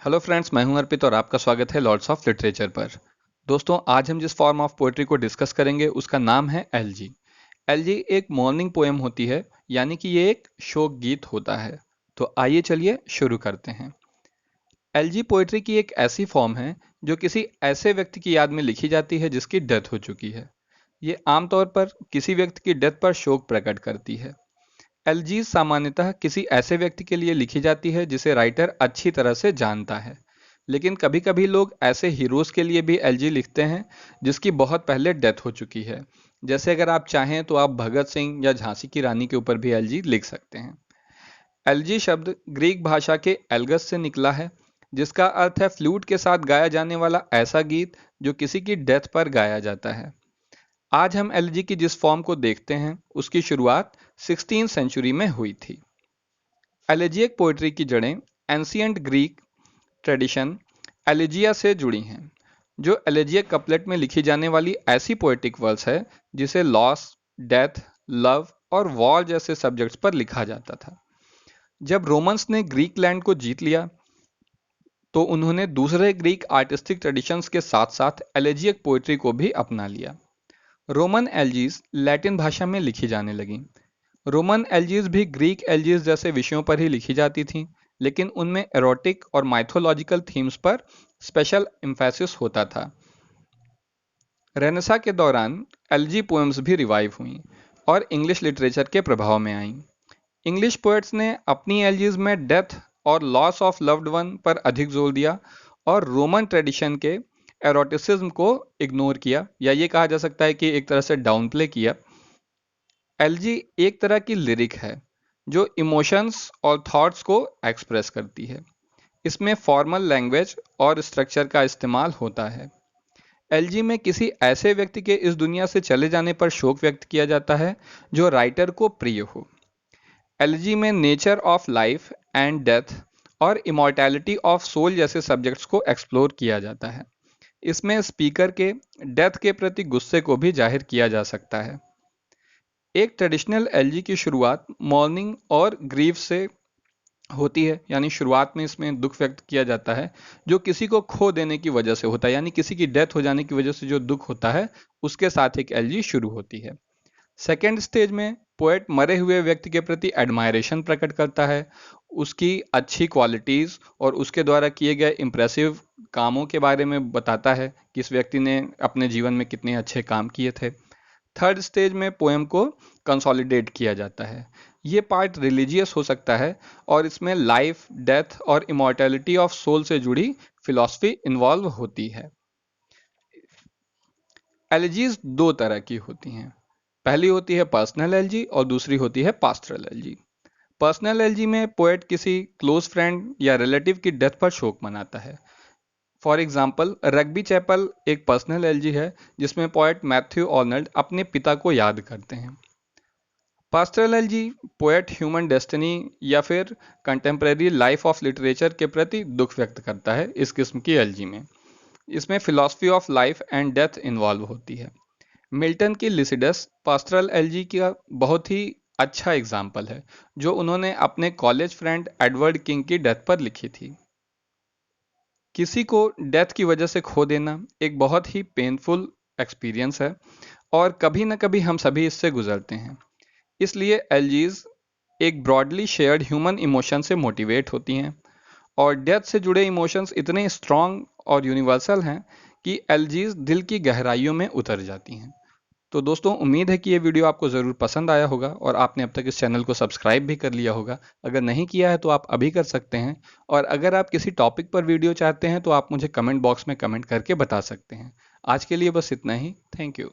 Hello friends, मैं हूं अर्पित और आपका स्वागत है लॉर्ड्स ऑफ लिटरेचर पर। दोस्तों, आज हम जिस फॉर्म ऑफ पोएट्री को डिस्कस करेंगे उसका नाम है एलजी। एलजी एक मॉर्निंग पोएम होती है, यानी कि ये एक शोक गीत होता है। तो आइए चलिए शुरू करते हैं। एलजी पोएट्री की एक ऐसी फॉर्म है जो किसी ऐसे व्यक्ति की याद में लिखी जाती है जिसकी डेथ हो चुकी है। ये आमतौर पर किसी व्यक्ति की डेथ पर शोक प्रकट करती है। एलजी सामान्यतः किसी ऐसे व्यक्ति के लिए लिखी जाती है जिसे राइटर अच्छी तरह से जानता है, लेकिन कभी कभी लोग ऐसे हीरोज के लिए भी एलजी लिखते हैं जिसकी बहुत पहले डेथ हो चुकी है। जैसे अगर आप चाहें तो आप भगत सिंह या झांसी की रानी के ऊपर भी एलजी लिख सकते हैं। एलजी शब्द ग्रीक भाषा के एल्गस से निकला है, जिसका अर्थ है फ्लूट के साथ गाया जाने वाला ऐसा गीत जो किसी की डेथ पर गाया जाता है। आज हम एलजी की जिस फॉर्म को देखते हैं उसकी शुरुआत 16th सेंचुरी में हुई थी। एलेजियक पोइट्री की जड़ें एंशियंट ग्रीक ट्रेडिशन एलिजिया से जुड़ी हैं, जो एलेजियक कपलेट में लिखी जाने वाली ऐसी पोएटिक वर्स है जिसे लॉस, डेथ, लव और वॉर जैसे सब्जेक्ट्स पर लिखा जाता था। जब रोमन्स ने ग्रीक लैंड को जीत लिया तो उन्होंने दूसरे ग्रीक आर्टिस्टिक ट्रेडिशंस के साथ साथ एलेजियक पोइट्री को भी अपना लिया। रोमन एल्जीज लैटिन भाषा में लिखी जाने लगी। रोमन एल्जीज भी ग्रीक एल्जीज जैसे विषयों पर ही लिखी जाती थीं, लेकिन उनमें एरोटिक और माइथोलॉजिकल थीम्स पर स्पेशल एम्फेसिस होता था। रेनेसा के दौरान एल्जी पोएम्स भी रिवाइव हुईं और इंग्लिश लिटरेचर के प्रभाव में आईं। इंग्लिश पोएट्स ने अपनी एल्जीज में डेथ और लॉस ऑफ लव्ड वन पर अधिक जोर दिया और रोमन ट्रेडिशन के एरोटिसिज्म को इग्नोर किया, या ये कहा जा सकता है कि एक तरह से डाउन प्ले किया। एलजी एक तरह की लिरिक है जो इमोशंस और थॉट्स को एक्सप्रेस करती है। इसमें फॉर्मल लैंग्वेज और स्ट्रक्चर का इस्तेमाल होता है। एलजी में किसी ऐसे व्यक्ति के इस दुनिया से चले जाने पर शोक व्यक्त किया जाता है जो राइटर को प्रिय हो। एलजी में nature of life and death और इमॉर्टैलिटी ऑफ सोल जैसे सब्जेक्ट्स को एक्सप्लोर किया जाता है। इसमें स्पीकर के डेथ के प्रति गुस्से को भी जाहिर किया जा सकता है। एक ट्रेडिशनल एलजी की शुरुआत मॉर्निंग और ग्रीव से होती है, यानी शुरुआत में इसमें दुख व्यक्त किया जाता है जो किसी को खो देने की वजह से होता है, यानी किसी की डेथ हो जाने की वजह से जो दुख होता है उसके साथ एक एलजी शुरू होती है। सेकेंड स्टेज में पोएट मरे हुए व्यक्ति के प्रति एडमायरेशन प्रकट करता है, उसकी अच्छी क्वालिटीज़ और उसके द्वारा किए गए इम्प्रेसिव कामों के बारे में बताता है कि इस व्यक्ति ने अपने जीवन में कितने अच्छे काम किए थे। थर्ड स्टेज में पोएम को कंसोलिडेट किया जाता है। ये पार्ट रिलीजियस हो सकता है और इसमें लाइफ, डेथ और इमॉर्टैलिटी ऑफ सोल से जुड़ी फिलॉसफी इन्वॉल्व होती है। एलिजीज दो तरह की होती हैं। पहली होती है पर्सनल एलजी और दूसरी होती है पास्टरल एलजी। पर्सनल एलजी में पोएट किसी क्लोज फ्रेंड या रिलेटिव की डेथ पर शोक मनाता है। फॉर एग्जाम्पल, रग्बी चैपल एक पर्सनल एलजी है जिसमें पोएट मैथ्यू आर्नल्ड अपने पिता को याद करते हैं। Pastoral LG poet human destiny या फिर कंटेम्प्रेरी लाइफ ऑफ लिटरेचर के प्रति दुख व्यक्त करता है। इस किस्म की एलजी में इसमें philosophy of life and death involve होती है। मिल्टन की लिसिडस पास्टरल एलजी का बहुत ही अच्छा एग्जाम्पल है, जो उन्होंने अपने कॉलेज फ्रेंड एडवर्ड किंग की डेथ पर लिखी थी। किसी को डेथ की वजह से खो देना एक बहुत ही पेनफुल एक्सपीरियंस है और कभी ना कभी हम सभी इससे गुजरते हैं। इसलिए एलजीज एक ब्रॉडली शेयर्ड ह्यूमन इमोशन से मोटिवेट होती हैं और डेथ से जुड़े इमोशंस इतने स्ट्रॉन्ग और यूनिवर्सल हैं कि एलजीज दिल की गहराइयों में उतर जाती हैं। तो दोस्तों, उम्मीद है कि ये वीडियो आपको ज़रूर पसंद आया होगा और आपने अब तक इस चैनल को सब्सक्राइब भी कर लिया होगा। अगर नहीं किया है तो आप अभी कर सकते हैं, और अगर आप किसी टॉपिक पर वीडियो चाहते हैं तो आप मुझे कमेंट बॉक्स में कमेंट करके बता सकते हैं। आज के लिए बस इतना ही। Thank you.